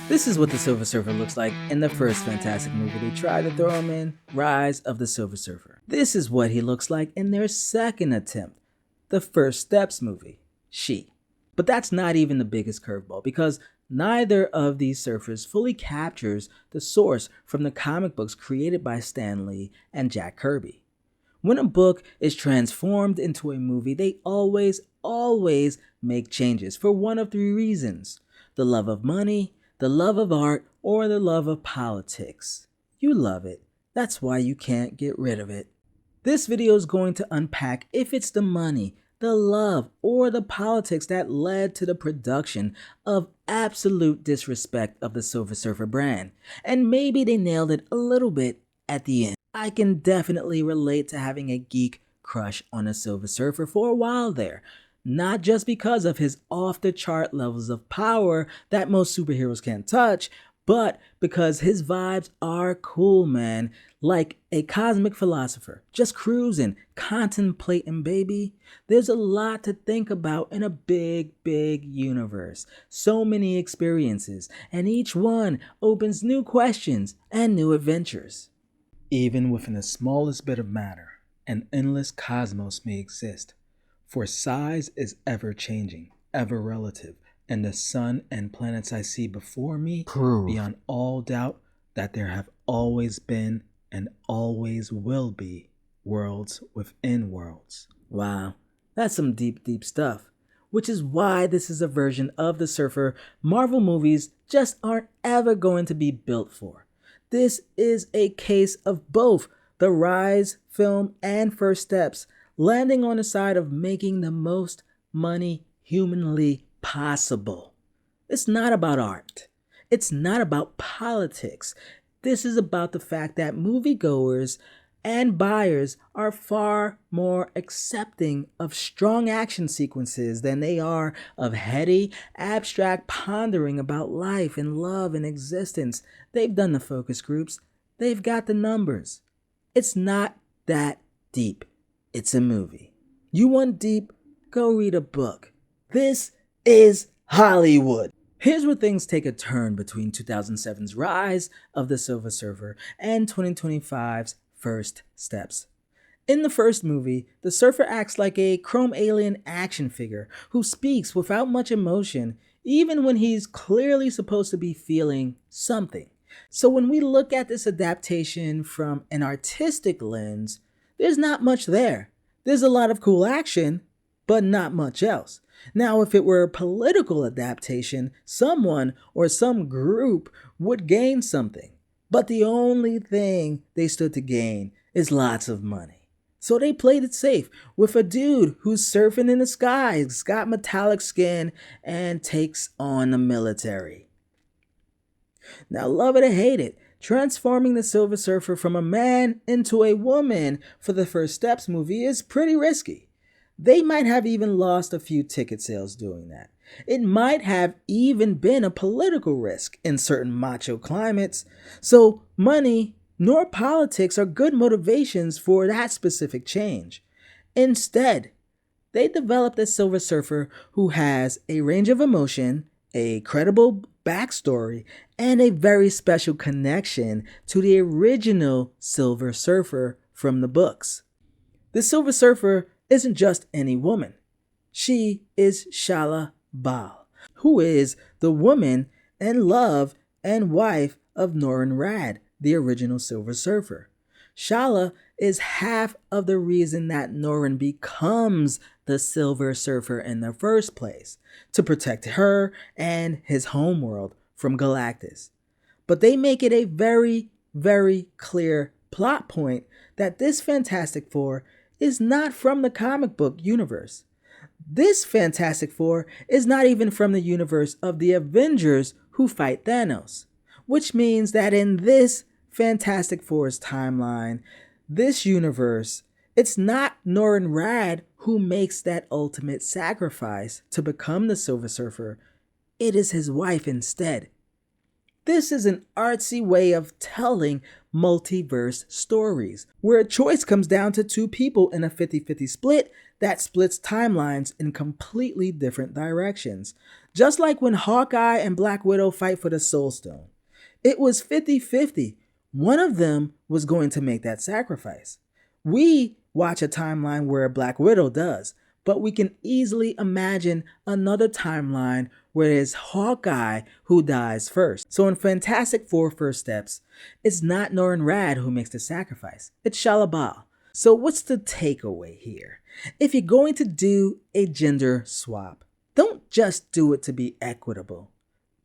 This is what the Silver Surfer looks like in the first Fantastic movie they tried to throw him in, Rise of the Silver Surfer. This is what he looks like in their second attempt, the First Steps movie, She. But that's not even the biggest curveball, because neither of these surfers fully captures the source from the comic books created by Stan Lee and Jack Kirby. When a book is transformed into a movie, they always make changes for one of three reasons: the love of money, the love of art, or the love of politics. You love it. That's why you can't get rid of it. This video is going to unpack if it's the money, the love, or the politics that led to the production of absolute disrespect of the Silver Surfer brand. And maybe they nailed it a little bit at the end. I can definitely relate to having a geek crush on a Silver Surfer for a while there. Not just because of his off-the-chart levels of power that most superheroes can't touch, but because his vibes are cool, man. Like a cosmic philosopher, just cruising, contemplating, baby. There's a lot to think about in a big universe. So many experiences, and each one opens new questions and new adventures. Even within the smallest bit of matter, an endless cosmos may exist. For size is ever changing, ever relative, and the sun and planets I see before me prove beyond all doubt that there have always been and always will be worlds within worlds. Wow, that's some deep stuff. Which is why this is a version of the Surfer Marvel movies just aren't ever going to be built for. This is a case of both the Rise film and First Steps landing on the side of making the most money humanly possible. It's not about art. It's not about politics. This is about the fact that moviegoers and buyers are far more accepting of strong action sequences than they are of heady, abstract pondering about life and love and existence. They've done the focus groups. They've got the numbers. It's not that deep. It's a movie. You want deep? Go read a book. This is Hollywood. Here's where things take a turn between 2007's Rise of the Silver Surfer and 2025's First Steps. In the first movie, the surfer acts like a chrome alien action figure who speaks without much emotion, even when he's clearly supposed to be feeling something. So when we look at this adaptation from an artistic lens, there's not much there. There's a lot of cool action, but not much else. Now, if it were a political adaptation, someone or some group would gain something. But the only thing they stood to gain is lots of money. So they played it safe with a dude who's surfing in the sky, has got metallic skin, and takes on the military. Now, love it or hate it, transforming the Silver Surfer from a man into a woman for the First Steps movie is pretty risky. They might have even lost a few ticket sales doing that. It might have even been a political risk in certain macho climates. So money nor politics are good motivations for that specific change. Instead, they developed a Silver Surfer who has a range of emotion, a credible backstory, and a very special connection to the original Silver Surfer from the books. The Silver Surfer isn't just any woman. She is Shala Bal, who is the woman and love and wife of Norrin Radd, the original Silver Surfer. Shala is half of the reason that Norrin becomes the Silver Surfer in the first place, to protect her and his homeworld from Galactus. But they make it a very clear plot point that this Fantastic Four is not from the comic book universe. This Fantastic Four is not even from the universe of the Avengers who fight Thanos, which means that in this Fantastic Four's timeline, this universe, it's not Norrin Radd who makes that ultimate sacrifice to become the Silver Surfer. It is his wife instead. This is an artsy way of telling multiverse stories, where a choice comes down to two people in a 50-50 split that splits timelines in completely different directions. Just like when Hawkeye and Black Widow fight for the Soul Stone. It was 50-50. One of them was going to make that sacrifice. We watch a timeline where Black Widow does, but we can easily imagine another timeline where it's Hawkeye who dies first. So in Fantastic Four First Steps, it's not Norrin Radd who makes the sacrifice, it's Shalabal. So what's the takeaway here? If you're going to do a gender swap, don't just do it to be equitable.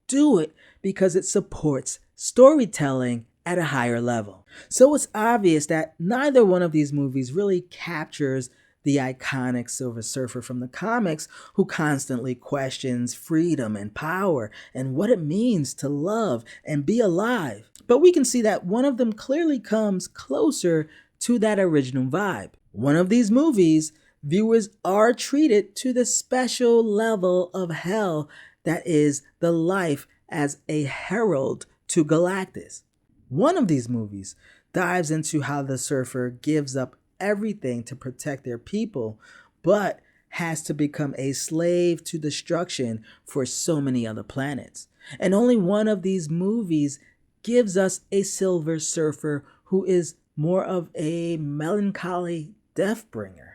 Do it because it supports storytelling at a higher level. So it's obvious that neither one of these movies really captures the iconic Silver Surfer from the comics who constantly questions freedom and power and what it means to love and be alive. But we can see that one of them clearly comes closer to that original vibe. One of these movies, viewers are treated to the special level of hell that is the life as a herald to Galactus. One of these movies dives into how the Surfer gives up everything to protect their people, but has to become a slave to destruction for so many other planets. And only one of these movies gives us a Silver Surfer who is more of a melancholy deathbringer,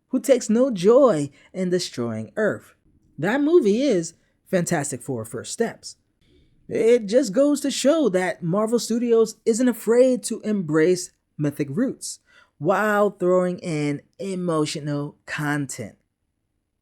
who takes no joy in destroying Earth. That movie is Fantastic Four First Steps. It just goes to show that Marvel Studios isn't afraid to embrace mythic roots while throwing in emotional content.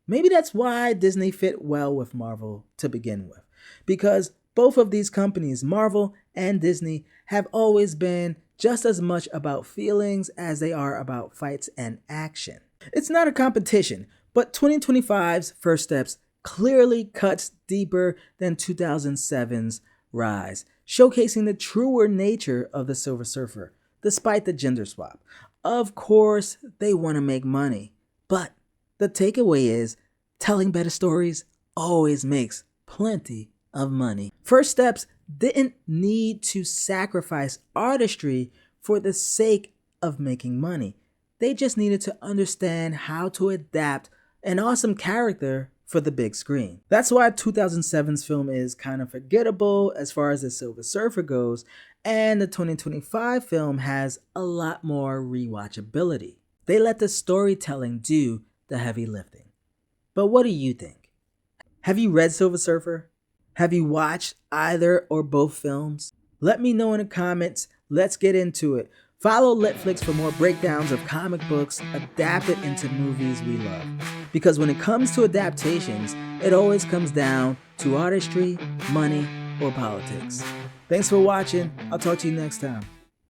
Maybe that's why Disney fit well with Marvel to begin with, because both of these companies, Marvel and Disney, have always been just as much about feelings as they are about fights and action. It's not a competition, but 2025's First Steps clearly cuts deeper than 2007's Rise, showcasing the truer nature of the Silver Surfer, despite the gender swap. Of course, they want to make money, but the takeaway is telling better stories always makes plenty of money. First Steps didn't need to sacrifice artistry for the sake of making money. They just needed to understand how to adapt an awesome character for the big screen. That's why 2007's film is kind of forgettable as far as the Silver Surfer goes, and the 2025 film has a lot more rewatchability. They let the storytelling do the heavy lifting. But what do you think? Have you read Silver Surfer? Have you watched either or both films? Let me know in the comments. Let's get into it. Follow LitFlix for more breakdowns of comic books adapted into movies we love. Because when it comes to adaptations, it always comes down to artistry, money, or politics. Thanks for watching. I'll talk to you next time.